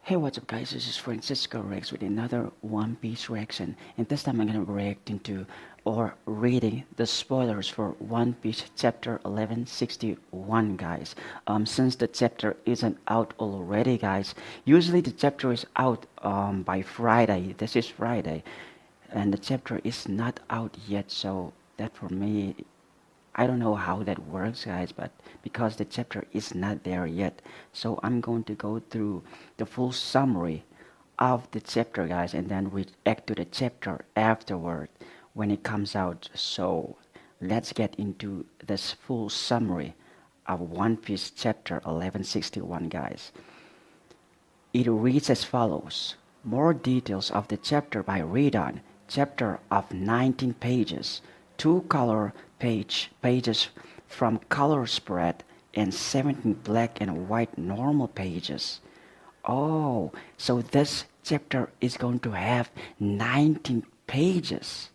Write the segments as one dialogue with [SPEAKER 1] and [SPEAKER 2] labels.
[SPEAKER 1] Hey, what's up, guys? This is Francisco Rex with another One Piece reaction, and this time I'm gonna react into or reading the spoilers for One Piece chapter 1161, guys. Since the chapter isn't out already, guys. Usually the chapter is out by Friday. This is Friday, and the chapter is not out yet. So that for me, I don't know how that works, guys, but because the chapter is not there yet, so I'm going to go through the full summary of the chapter, guys, and then react to the chapter afterward when it comes out. So let's get into this full summary of One Piece chapter 1161, guys. It reads as follows. More details of the chapter by Redon. Chapter of 19 pages. Two color pages from color spread and 17 black and white normal pages. Oh, so this chapter is going to have 19 pages.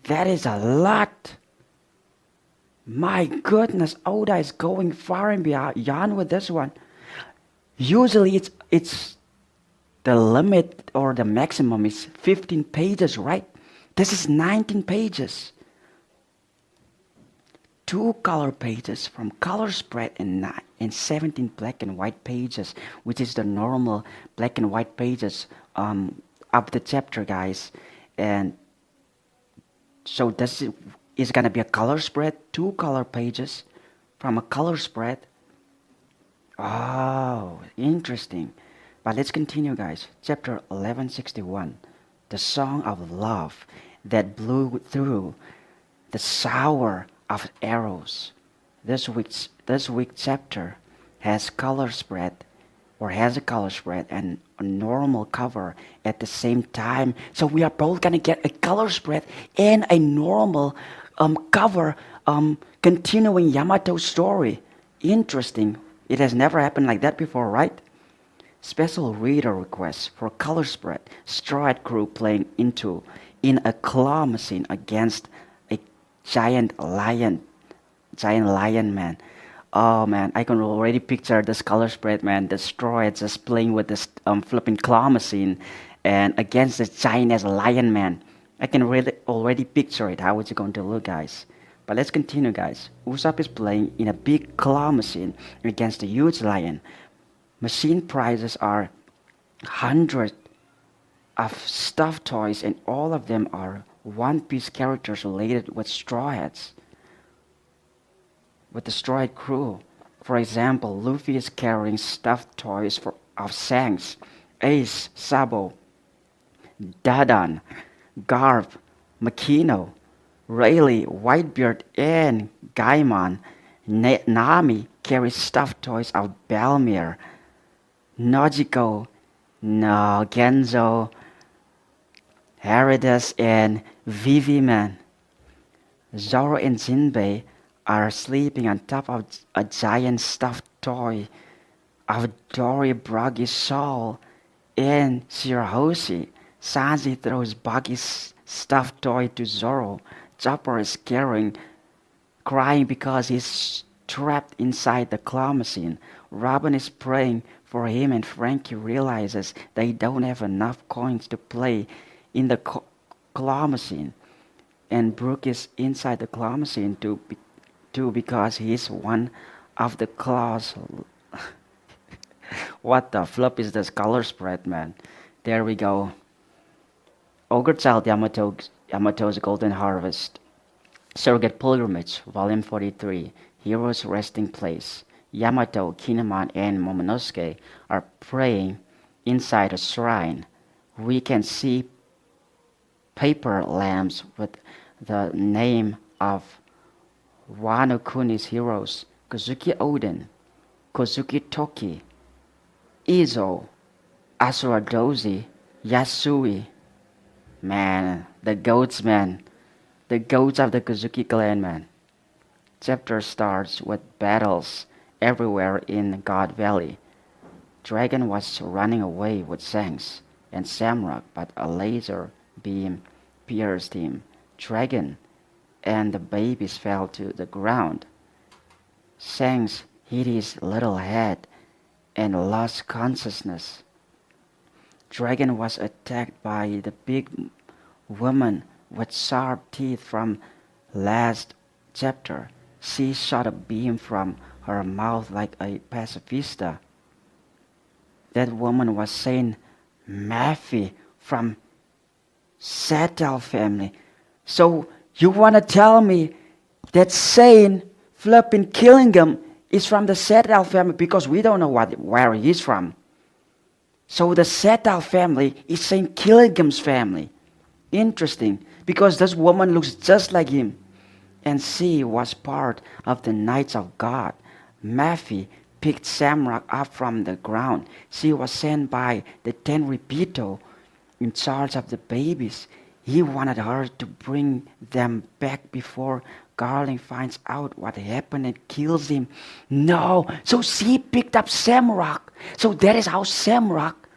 [SPEAKER 1] That is a lot. My goodness, Oda is going far and beyond with this one. Usually it's the limit or the maximum is 15 pages, right? This is 19 pages. Two color pages from color spread and 17 black and white pages, which is the normal black and white pages of the chapter, guys. And so this is gonna be a color spread, two color pages from a color spread. Oh, interesting. But let's continue, guys. Chapter 1161, the song of love that blew through the shower of arrows. This week's chapter has color spread or has a color spread and a normal cover at the same time. So we are both gonna get a color spread and a normal cover continuing Yamato's story. Interesting. It has never happened like that before, right? Special reader requests for color spread. Straw Hat Crew playing into in a claw machine against a giant lion man. Oh man, I can already picture this color spread, man. The Straw Hat just playing with this flipping claw machine and against this giant as lion man. I can really already picture it. How is it going to look, guys? But let's continue, guys. Usopp is playing in a big claw machine against a huge lion. Machine prizes are hundreds of stuffed toys, and all of them are One Piece characters related with Straw Hats, with the Straw Hat Crew. For example, Luffy is carrying stuffed toys of Shanks, Ace, Sabo, Dadan, Garp, Makino, Rayleigh, Whitebeard, and Gaimon. Nami carries stuffed toys of Balmir, Nojiko, no, Genzo, Heridas, and Vivi Man. Zoro and Jinbei are sleeping on top of a giant stuffed toy of Dory Broggy's soul and Shirahoshi. Sanji throws Buggy's stuffed toy to Zoro. Chopper is crying because he's trapped inside the claw machine. Robin is praying for him, and Frankie realizes they don't have enough coins to play in the claw machine. And Brook is inside the claw machine too because he's one of the claws. What the flip is this color spread, man? There we go. Ogre Child Yamato's Golden Harvest. Surrogate Pilgrimage, Volume 43, Hero's Resting Place. Yamato, Kinemon, and Momonosuke are praying inside a shrine. We can see paper lamps with the name of Wano Kuni's heroes: Kozuki Oden, Kozuki Toki, Izo, Asura Dozi, Yasui. Man, the goats, man. The goats of the Kozuki clan, man. Chapter starts with battles everywhere in God Valley. Dragon was running away with Shanks and Samrock, but a laser beam pierced him. Dragon and the babies fell to the ground. Shanks hit his little head and lost consciousness. Dragon was attacked by the big woman with sharp teeth from last chapter. She shot a beam from her mouth like a pacifista. That woman was Saint Matthew from Satel family. So you want to tell me that Saint flipping Killingham is from the Satel family, because we don't know where he's from. So the Satel family is Saint Killingham's family. Interesting, because this woman looks just like him. And she was part of the Knights of God. Matthew picked Shamrock up from the ground. She was sent by the Tenripito in charge of the babies. He wanted her to bring them back before Garling finds out what happened and kills him. No, so she picked up Shamrock. So that is how Shamrock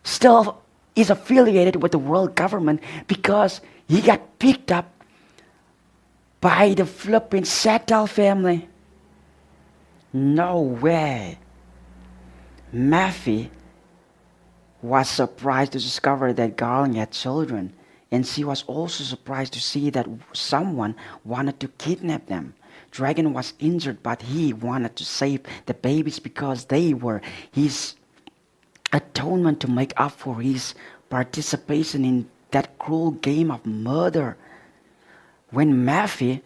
[SPEAKER 1] still is affiliated with the world government, because he got picked up by the flipping Satel family. No way. Matthew was surprised to discover that Garling had children, and she was also surprised to see that someone wanted to kidnap them. Dragon was injured, but he wanted to save the babies because they were his atonement to make up for his participation in that cruel game of murder. When Matthew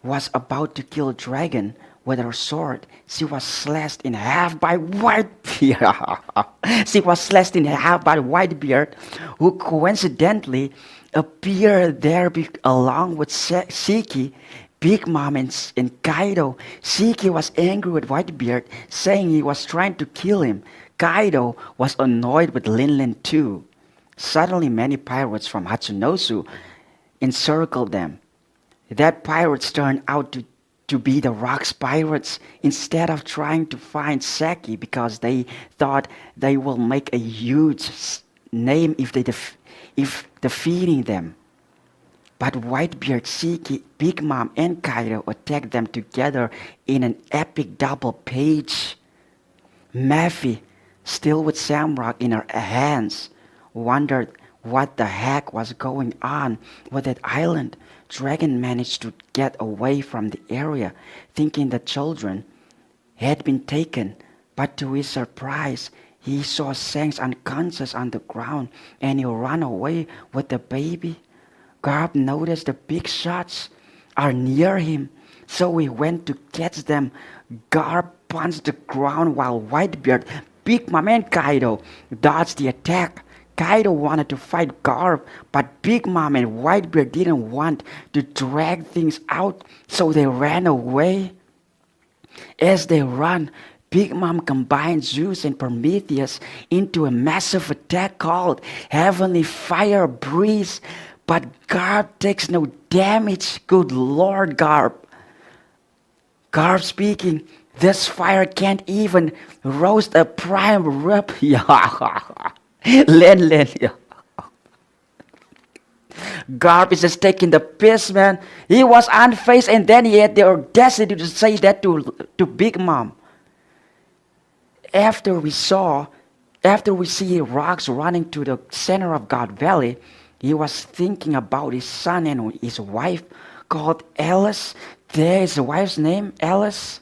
[SPEAKER 1] was about to kill Dragon with her sword, she was slashed in half by Whitebeard. She was slashed in half by Whitebeard, who coincidentally appeared there along with Shiki, Big Mom, and Kaido. Shiki was angry with Whitebeard, saying he was trying to kill him. Kaido was annoyed with Linlin too. Suddenly, many pirates from Hatsunosu encircled them. That pirates turned out to be the Rocks pirates instead of trying to find Saki, because they thought they will make a huge name if defeating them. But Whitebeard, Shiki, Big Mom, and Kaido attacked them together in an epic double page. Matthew, still with Shamrock in her hands, wondered what the heck was going on with that island. Dragon managed to get away from the area, thinking the children had been taken, but to his surprise, he saw Shanks unconscious on the ground, and he ran away with the baby. Garp noticed the big shots are near him, so he went to catch them. Garp punched the ground while Whitebeard, Big Mom, and Kaido dodged the attack. Kaido wanted to fight Garp, but Big Mom and Whitebeard didn't want to drag things out, so they ran away. As they ran, Big Mom combined Zeus and Prometheus into a massive attack called Heavenly Fire Breeze, but Garp takes no damage. Good Lord, Garp. Garp speaking, this fire can't even roast a prime rib. Len. Garp is just taking the piss, man. He was unfazed, and then he had the audacity to say that to Big Mom. After we see Rocks running to the center of God Valley, he was thinking about his son and his wife called Alice. There is the wife's name, Alice.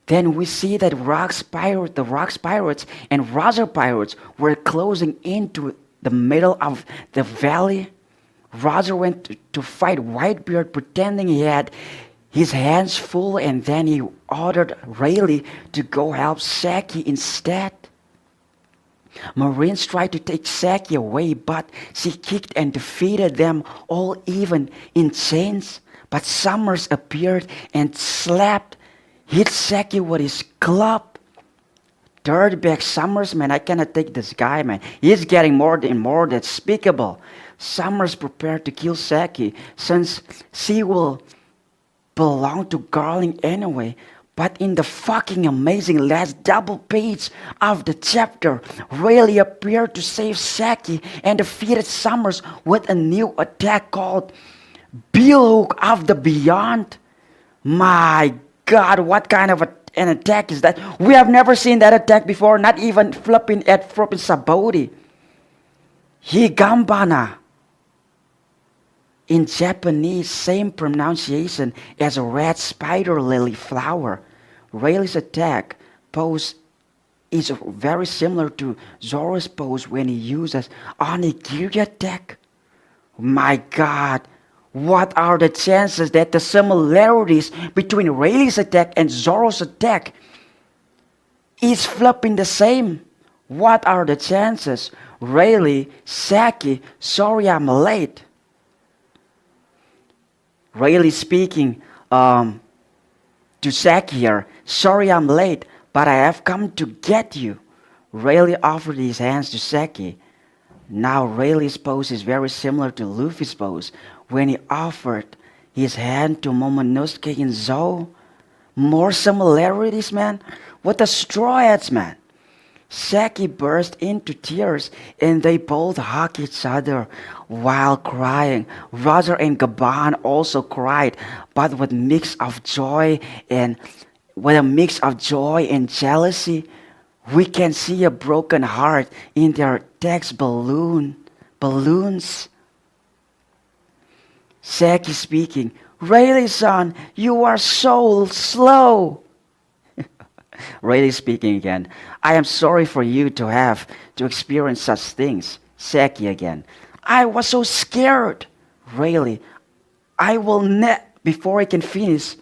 [SPEAKER 1] Then we see that the Rocks Pirates and Roger Pirates were closing into the middle of the valley. Roger went to fight Whitebeard, pretending he had his hands full, and then he ordered Rayleigh to go help Saki instead. Marines tried to take Saki away, but she kicked and defeated them all, even in chains. But Summers appeared and hit Saki with his club. Dirtbag Summers, man, I cannot take this guy, man. He's getting more and more despicable. Summers prepared to kill Saki, since she will belong to Garling anyway. But in the fucking amazing last double page of the chapter, Rayleigh appeared to save Saki and defeated Summers with a new attack called Billhook of the Beyond. My God, what kind of an attack is that? We have never seen that attack before, not even flipping at flipping Saboti. Higambana. In Japanese, same pronunciation as a red spider lily flower. Rayleigh's attack pose is very similar to Zoro's pose when he uses Onigiri attack. My God, what are the chances that the similarities between Rayleigh's attack and Zoro's attack is flipping the same? What are the chances? Rayleigh, Saki, sorry I'm late. Rayleigh speaking to Saki here, sorry I'm late, but I have come to get you. Rayleigh offered his hands to Saki. Now Rayleigh's pose is very similar to Luffy's pose when he offered his hand to Momonosuke and Zou. More similarities, man. What the straw hats, man. Saki burst into tears and they both hug each other while crying. Roger and Gaban also cried, but with a mix of joy and jealousy. We can see a broken heart in their text balloons. Saki speaking, Rayleigh-san, you are so slow. Rayleigh speaking again, I am sorry for you to have to experience such things. Saki again, I was so scared. Rayleigh, I will before I can finish.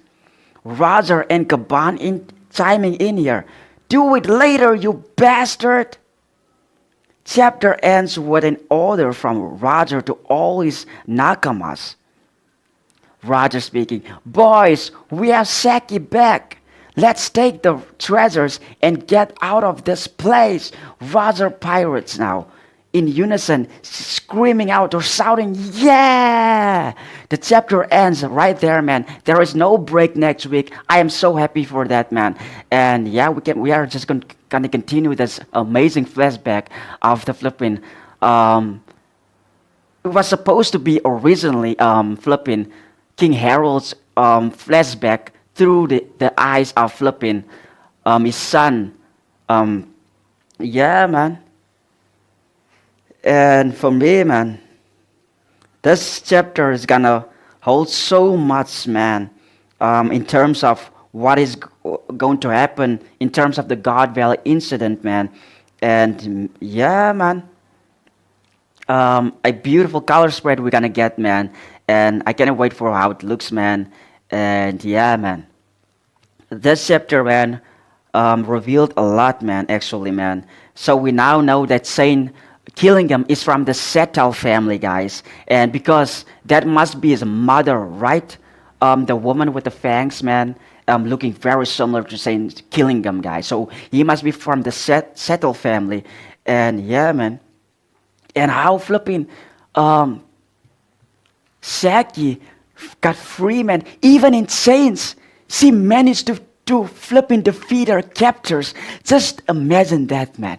[SPEAKER 1] Roger and Gaban chiming in here. Do it later, you bastard! Chapter ends with an order from Roger to all his nakamas. Roger speaking, boys, we have Saki back. Let's take the treasures and get out of this place. Roger pirates now, in unison, screaming out or shouting, yeah! The chapter ends right there, man. There is no break next week. I am so happy for that, man. And yeah, we are just going to continue this amazing flashback of the flipping. It was supposed to be originally flipping King Harold's flashback through the eyes of flipping his son. Yeah, man. And for me, man, this chapter is gonna hold so much, man, in terms of what is going to happen in terms of the God Valley incident, man. And yeah, man, a beautiful color spread we're gonna get, man. And I can't wait for how it looks, man. And yeah, man, this chapter, man, revealed a lot, man, actually, man. So we now know that Saint Killingham is from the Settle family, guys. And because that must be his mother, right? The woman with the fangs, man, looking very similar to Saint Killingham, guys. So he must be from the Settle family. And yeah, man. And how flipping Saki got free, man. Even in chains, she managed to flipping defeat her captors. Just imagine that, man.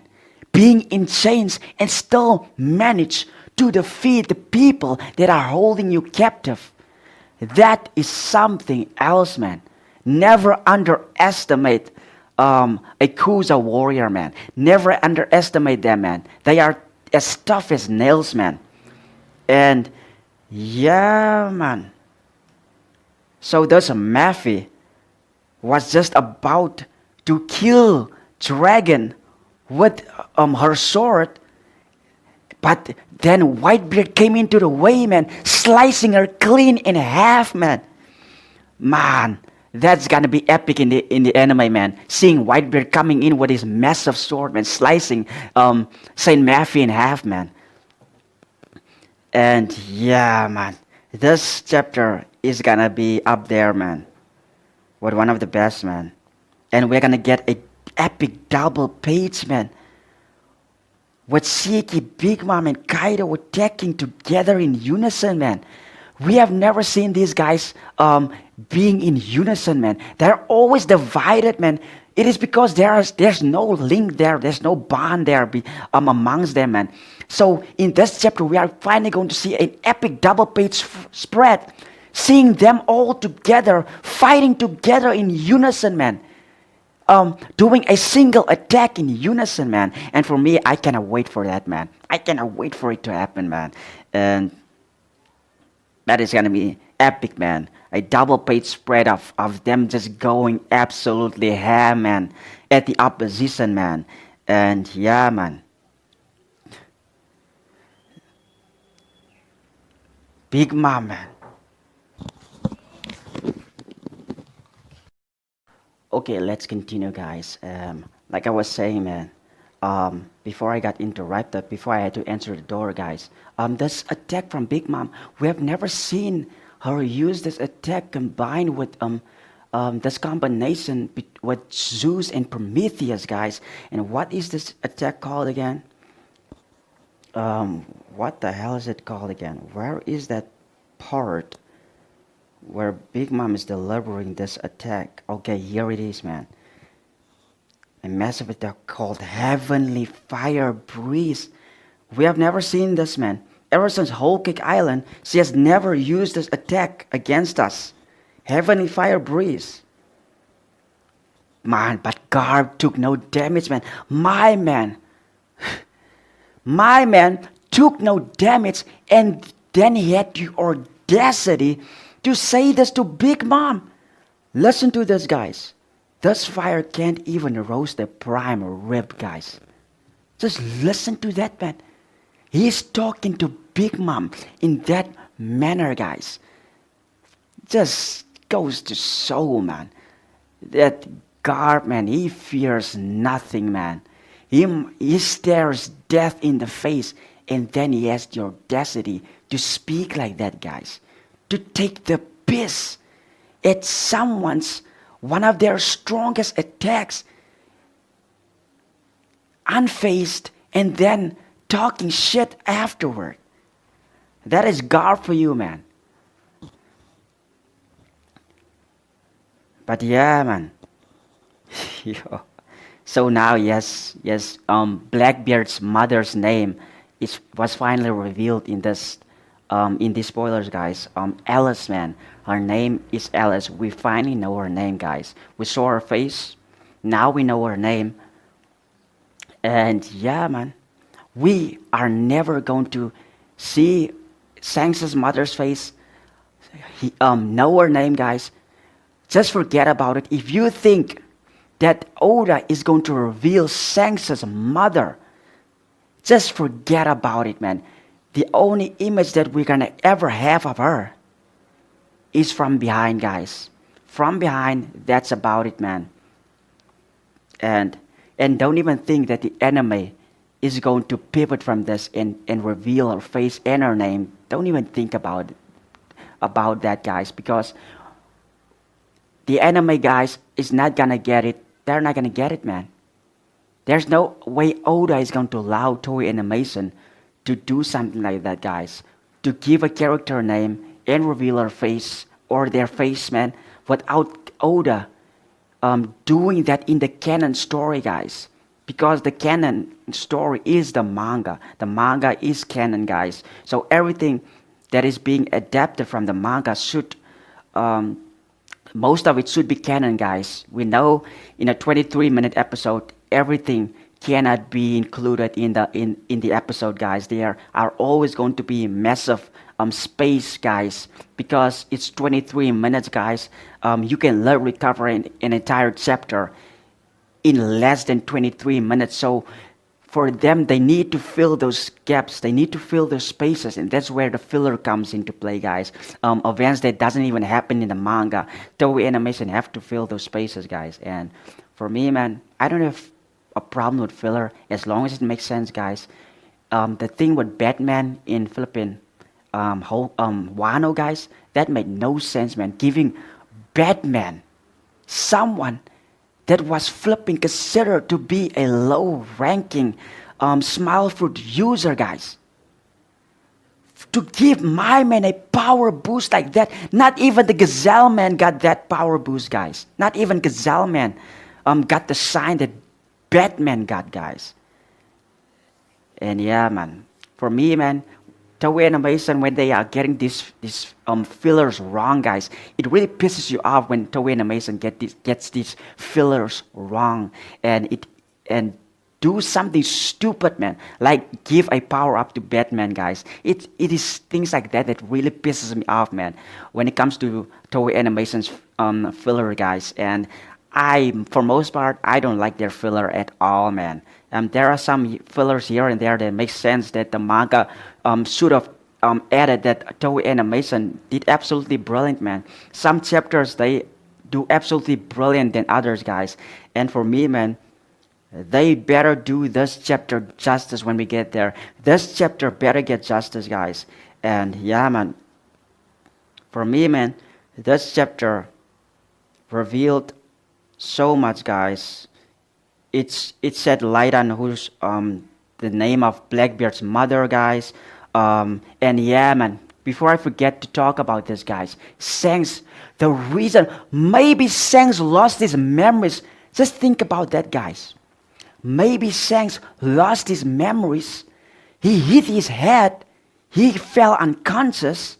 [SPEAKER 1] Being in chains and still manage to defeat the people that are holding you captive. That is something else, man. Never underestimate a Kuza warrior, man. Never underestimate them, man. They are as tough as nails, man. And yeah, man. So there's a Maffy was just about to kill Dragon with her sword, but then Whitebeard came into the way, man, slicing her clean in half, man. Man, that's gonna be epic in the anime, man. Seeing Whitebeard coming in with his massive sword, man, slicing Saint Maffy in half, man. And yeah, man, this chapter is gonna be up there, man, with one of the best, man. And we're gonna get a epic double page, man, with Shiki, Big Mom, and Kaido attacking together in unison, man. We have never seen these guys being in unison, man. They're always divided, man. It is because there's no link there, there's no bond there amongst them, man. So in this chapter, we are finally going to see an epic double page spread, seeing them all together, fighting together in unison, man. doing a single attack in unison, man. And for me, I cannot wait for that, man. I cannot wait for it to happen, man. And that is gonna be epic, man. A double page spread of them just going absolutely ham, man, at the opposition, man. And yeah, man. Big Mom, man. Okay, let's continue, guys. Like I was saying, man, before I got interrupted, before I had to answer the door, guys, this attack from Big Mom, we have never seen her use this attack combined with this combination with Zeus and Prometheus, guys. And what is this attack called again? What the hell is it called again? Where is that part where Big Mom is delivering this attack? Okay, here it is, man. A massive attack called Heavenly Fire Breeze. We have never seen this, man. Ever since Whole Cake Island, she has never used this attack against us. Heavenly Fire Breeze. Man, but Garb took no damage, man. My man took no damage, and then he had the audacity to say this to Big Mom. Listen to this, guys. This fire can't even roast a prime rib, guys. Just listen to that, man. He's talking to Big Mom in that manner, guys. Just goes to show, man. That Garb, man, he fears nothing, man. He stares death in the face, and then he has the audacity to speak like that, guys. To take the piss at someone's, one of their strongest attacks, unfazed, and then talking shit afterward. That is Garb for you, man. But yeah, man. Yo. So now, yes, Blackbeard's mother's name was finally revealed in these spoilers, guys. Alice, man. Her name is Alice. We finally know her name, guys. We saw her face. Now we know her name. And yeah, man. We are never going to see Shanks' mother's face. Know her name, guys. Just forget about it. If you think that Oda is going to reveal Shanks' mother, just forget about it, man. The only image that we're gonna ever have of her is from behind, guys. From behind, that's about it, man. And don't even think that the anime is going to pivot from this and reveal her face and her name. Don't even think about that, guys, because the anime, guys, is not gonna get it. They're not gonna get it, man. There's no way Oda is going to allow Toei Animation to do something like that, guys. To give a character name and reveal her face or their face, man, without Oda doing that in the canon story, guys. Because the canon story is the manga. The manga is canon, guys. So everything that is being adapted from the manga should, most of it should be canon, guys. We know in a 23-minute episode, everything cannot be included in the episode, guys. There are always going to be massive space, guys, because it's 23 minutes, guys. You can literally cover an entire chapter in less than 23 minutes. So for them, they need to fill those gaps. They need to fill those spaces, and that's where the filler comes into play, guys. Events that doesn't even happen in the manga, Toei Animation have to fill those spaces, guys. And for me, man, I don't have a problem with filler as long as it makes sense, guys. The thing with Batman in Philippine, Wano, guys, that made no sense, man. Giving Batman, someone that was flipping considered to be a low-ranking Smile Fruit user, guys. To give my man a power boost like that, not even the Gazelle Man got that power boost, guys. Not even Gazelle Man got the sign that Batman got, guys. And yeah, man, for me, man, Toei Animation, when they are getting these fillers wrong, guys, it really pisses you off when Toei Animation gets these fillers wrong, and do something stupid, man, like give a power up to Batman, guys. It is things like that that really pisses me off, man, when it comes to Toei Animation's filler, guys. And for most part, I don't like their filler at all, man. There are some fillers here and there that make sense that the manga should have added, that Toei Animation did absolutely brilliant, man. Some chapters they do absolutely brilliant than others, guys. And for me, man, they better do this chapter justice when we get there. This chapter better get justice, guys. And yeah, man, for me, man, this chapter revealed so much, guys. It said light on who's the name of Blackbeard's mother, guys. And yeah, man, before I forget to talk about this, guys, Shanks, the reason maybe Shanks lost his memories. Just think about that, guys. Maybe Shanks lost his memories. He hit his head. He fell unconscious.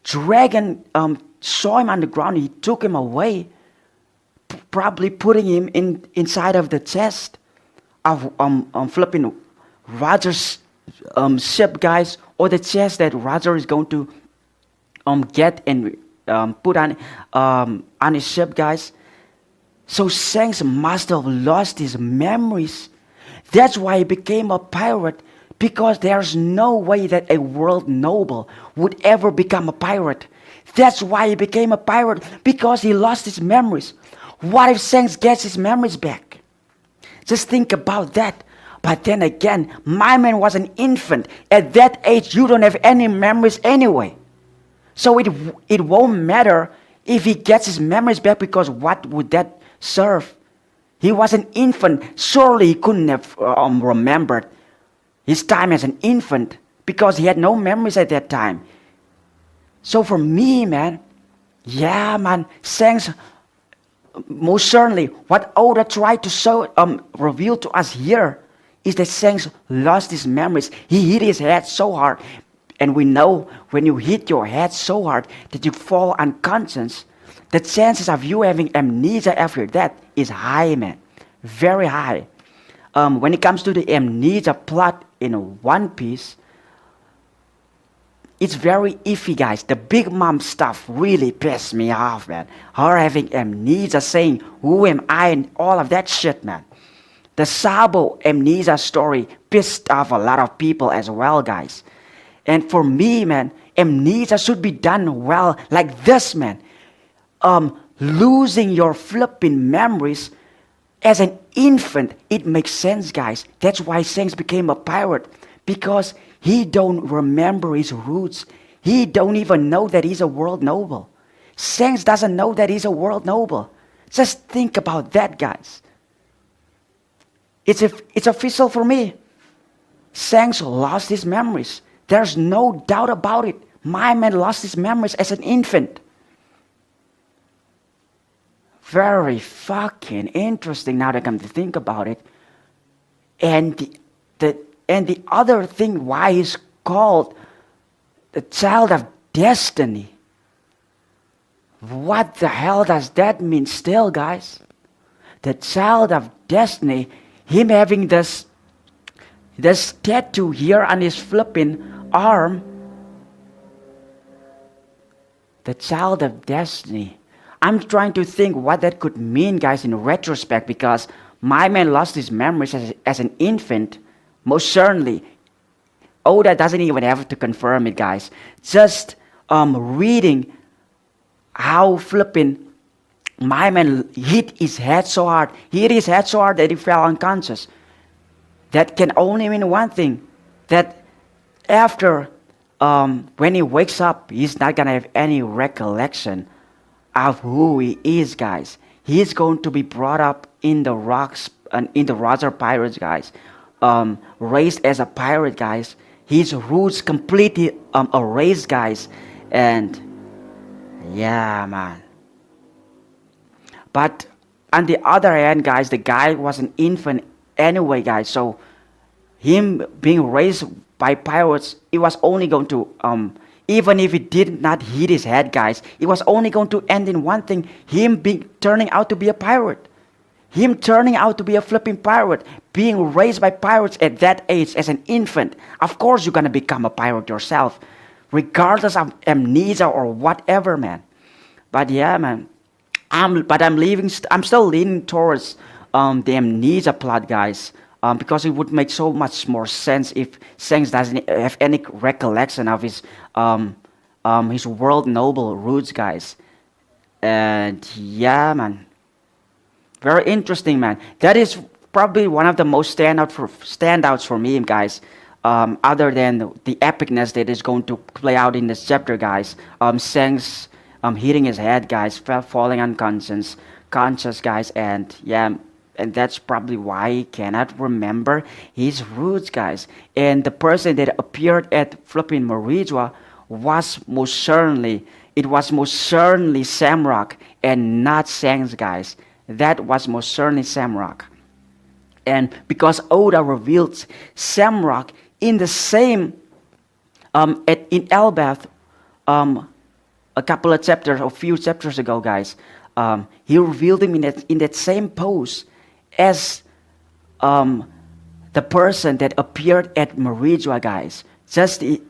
[SPEAKER 1] Dragon saw him on the ground. He took him away, probably putting him inside of the chest of flipping Roger's ship, guys, or the chest that Roger is going to get and put on his ship, guys. So Shanks must have lost his memories. That's why he became a pirate, because there's no way that a world noble would ever become a pirate. That's why he became a pirate, because he lost his memories. What if Shanks gets his memories back? Just think about that. But then again, my man was an infant. At that age, you don't have any memories anyway. So it won't matter if he gets his memories back, because what would that serve? He was an infant. Surely he couldn't have remembered his time as an infant, because he had no memories at that time. So for me, man, yeah, man, Shanks, most certainly, what Oda tried to reveal to us here is that Shanks lost his memories. He hit his head so hard. And we know when you hit your head so hard that you fall unconscious, the chances of you having amnesia after that is high, man. Very high. When it comes to the amnesia plot in One Piece, it's very iffy, guys. The Big Mom stuff really pissed me off, man. Her having amnesia, saying, who am I, and all of that shit, man. The Sabo amnesia story pissed off a lot of people as well, guys. And for me, man, amnesia should be done well like this, man. Losing your flipping memories as an infant, it makes sense, guys. That's why Shanks became a pirate, because he don't remember his roots. He don't even know that he's a world noble. Shanks doesn't know that he's a world noble. Just think about that, guys. It's official for me. Shanks lost his memories. There's no doubt about it. My man lost his memories as an infant. Very fucking interesting now that I come to think about it. And the other thing why he's called the child of destiny. What the hell does that mean still, guys? The child of destiny, him having this tattoo here on his flipping arm. The child of destiny. I'm trying to think what that could mean, guys, in retrospect, because my man lost his memories as an infant. Most certainly, Oda doesn't even have to confirm it, guys. Just reading how flipping my man hit his head so hard. He hit his head so hard that he fell unconscious. That can only mean one thing, that after, when he wakes up, he's not going to have any recollection of who he is, guys. He's going to be brought up in the rocks, in the Roger Pirates, guys. Raised as a pirate, guys. His roots completely erased, guys. And yeah, man. But on the other hand, guys, the guy was an infant anyway, guys. So him being raised by pirates, it was only going to, even if it did not hit his head, guys, it was only going to end in one thing: him being turning out to be a pirate. Him turning out to be a flipping pirate, being raised by pirates at that age as an infant. Of course, you're gonna become a pirate yourself, regardless of amnesia or whatever, man. But yeah, man, I'm still leaning towards the amnesia plot, guys, because it would make so much more sense if Shanks doesn't have any recollection of his world noble roots, guys. And yeah, man, very interesting, man. That is probably one of the most standouts for me, guys. Other than the epicness that is going to play out in this chapter, guys. Shanks hitting his head, guys, falling conscious, guys, and yeah, and that's probably why he cannot remember his roots, guys. And the person that appeared at flipping Marijua was most certainly Samrock and not Shanks, guys. That was most certainly Samrock. And because Oda revealed Samrock in the same in Elbaf, a few chapters ago, guys, he revealed him in that same pose as the person that appeared at Marijua, guys. Just the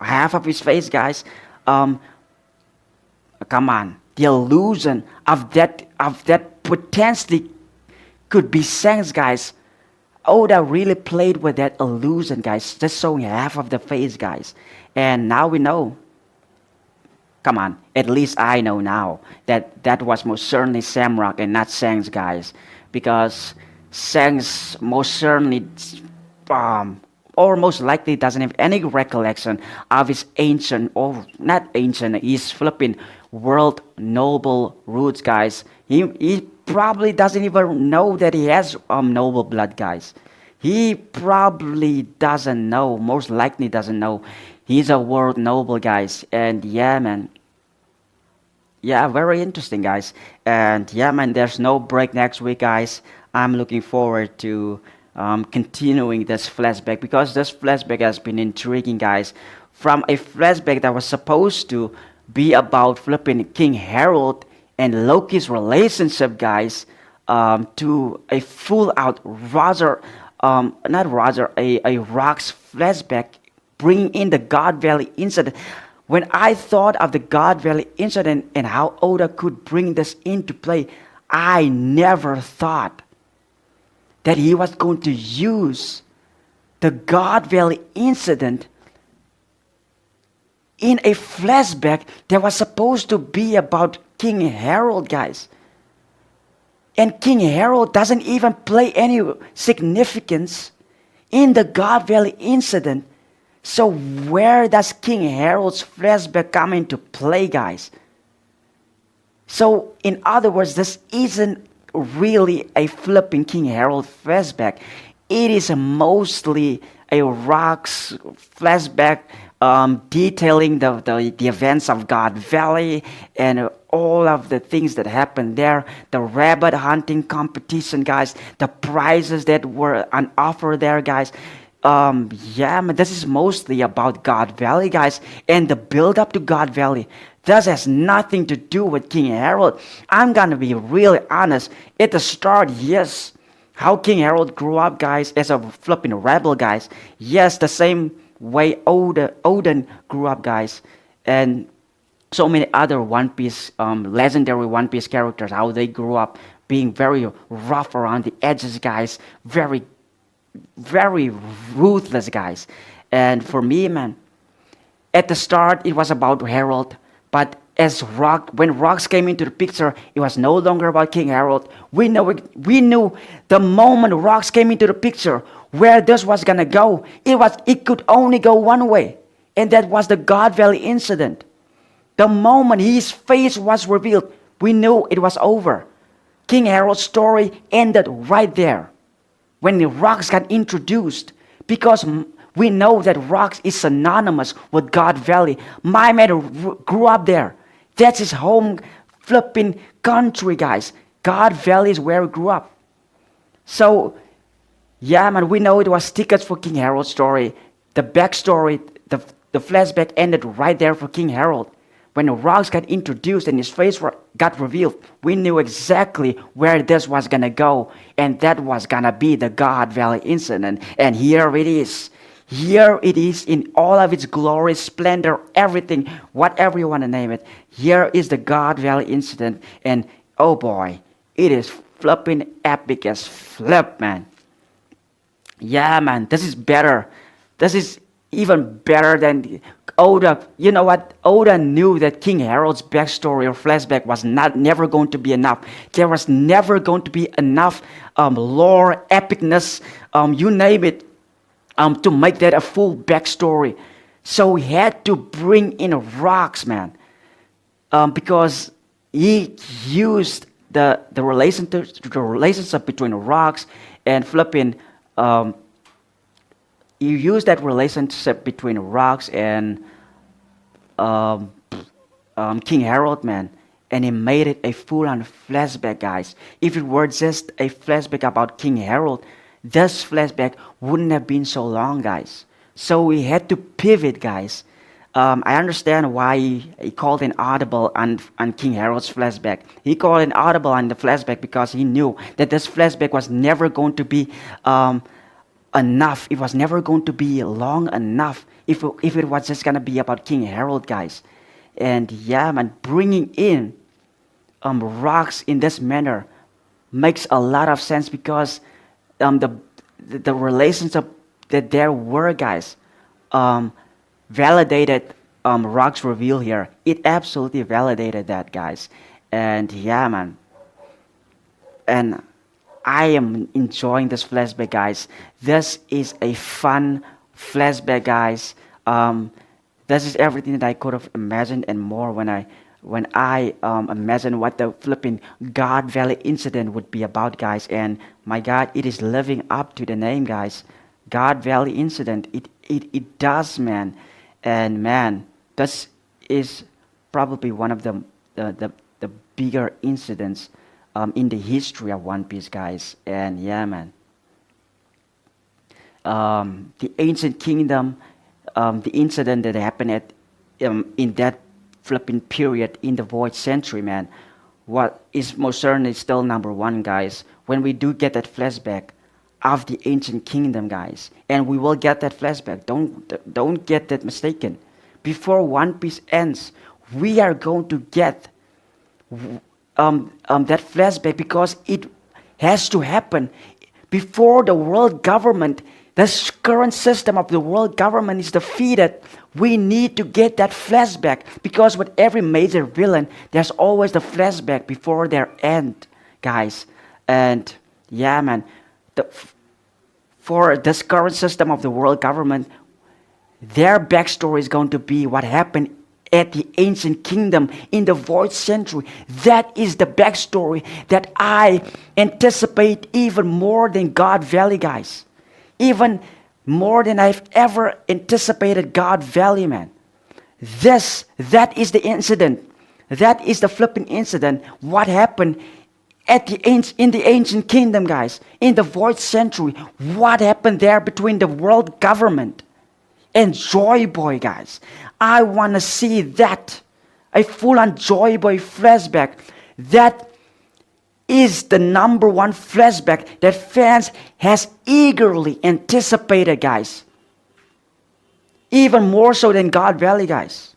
[SPEAKER 1] half of his face, guys. Come on, the illusion of that potentially could be Shanks, guys. Oda really played with that illusion, guys, just showing half of the face, guys. And now we know. Come on, at least I know now that was most certainly Samrock and not Shanks, guys, because Shanks most certainly, or most likely doesn't have any recollection of his ancient, or not ancient, his flipping world noble roots, guys. He probably doesn't even know that he has noble blood, guys. He probably doesn't know, most likely doesn't know. He's a world noble, guys. And yeah, man. Yeah, very interesting, guys. And yeah, man, there's no break next week, guys. I'm looking forward to continuing this flashback, because this flashback has been intriguing, guys. From a flashback that was supposed to be about flipping King Harold and Loki's relationship, guys, to a full-out a Rock's flashback, bringing in the God Valley incident. When I thought of the God Valley incident and how Oda could bring this into play, I never thought that he was going to use the God Valley incident in a flashback that was supposed to be about King Harold, guys. And King Harold doesn't even play any significance in the God Valley incident. So where does King Harold's flashback come into play, guys? So in other words, this isn't really a flipping King Harold flashback. It is mostly a Rock's flashback, detailing the events of God Valley and all of the things that happened there, the rabbit hunting competition, guys, the prizes that were on offer there, guys. Yeah, man, this is mostly about God Valley, guys, and the build up to God Valley. This has nothing to do with King Harold. I'm gonna be really honest. At the start, yes, how King Harold grew up, guys, as a flipping rebel, guys. Yes, the same way Odin grew up, guys, and so many other One Piece, legendary One Piece characters, how they grew up being very rough around the edges, guys, very, very ruthless, guys. And for me, man, at the start it was about Harold, but when Rocks came into the picture, it was no longer about King Harold. We knew the moment Rocks came into the picture where this was gonna go. It could only go one way, and that was the God Valley incident. The moment his face was revealed, we knew it was over. King Harold's story ended right there when the Rocks got introduced, because we know that Rocks is synonymous with God Valley. My man grew up there. That's his home flipping country, guys. God Valley is where he grew up. So Yeah, man, we know it was tickets for King Harold's story. The backstory, the flashback ended right there for King Harold. When the rocks got introduced and his face got revealed, we knew exactly where this was gonna go, and that was gonna be the God Valley incident. And here it is. Here it is in all of its glory, splendor, everything, whatever you want to name it. Here is the God Valley incident, and oh boy, it is flipping epic as flip, man. Yeah, man, this is better. This is even better than Oda. You know what? Oda knew that King Harold's backstory or flashback was never going to be enough. There was never going to be enough lore, epicness, you name it, to make that a full backstory. So he had to bring in rocks, man, because he used the relationship between rocks and flipping. Um, you use that relationship between rocks and um, King Harold, man, and he made it a full-on flashback, guys. If it were just a flashback about King Harold, this flashback wouldn't have been so long, guys. So we had to pivot, guys. I understand why he called an audible on King Harold's flashback. He called an audible on the flashback because he knew that this flashback was never going to be enough. It was never going to be long enough if it was just going to be about King Harold, guys. And yeah, man, bringing in rocks in this manner makes a lot of sense because the relationship that there were, guys, validated Rock's reveal here. It absolutely validated that, guys. And yeah, man. And I am enjoying this flashback, guys. This is a fun flashback, guys. This is everything that I could have imagined and more when I imagined what the flipping God Valley incident would be about, guys. And my God, it is living up to the name, guys. God Valley incident. It does, man. And man, this is probably one of the bigger incidents in the history of One Piece, guys. And yeah, man. The ancient kingdom, the incident that happened at in that flipping period in the Void Century, man, what is most certainly still number one, guys. When we do get that flashback of the ancient kingdom, guys, and we will get that flashback. Don't get that mistaken. Before One Piece ends, we are going to get that flashback because it has to happen before the world government. The current system of the world government is defeated. We need to get that flashback because with every major villain, there's always the flashback before their end, guys. And yeah, man, for this current system of the world government, their backstory is going to be what happened at the ancient kingdom in the Void Century. That is the backstory that I anticipate even more than God Valley, guys. Even more than I've ever anticipated God Valley, man. That is the incident. That is the flipping incident. What happened in the ancient kingdom, guys, in the Void Century? What happened there between the world government and Joy Boy, guys? I want to see that, a full-on Joy Boy flashback. That is the number one flashback that fans has eagerly anticipated, guys. Even more so than God Valley, guys.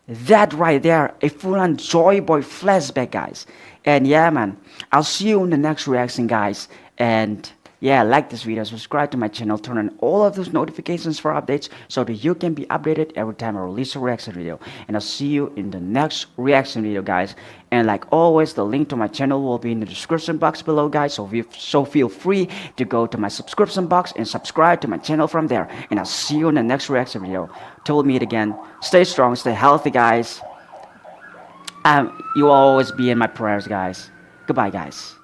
[SPEAKER 1] That right there, a full-on Joy Boy flashback, guys. And yeah, man, I'll see you in the next reaction, guys. And yeah, like this video, subscribe to my channel, turn on all of those notifications for updates so that you can be updated every time I release a reaction video. And I'll see you in the next reaction video, guys. And like always, the link to my channel will be in the description box below, guys. So feel free to go to my subscription box and subscribe to my channel from there. And I'll see you in the next reaction video. Till we meet again, stay strong, stay healthy, guys. You will always be in my prayers, guys. Goodbye, guys.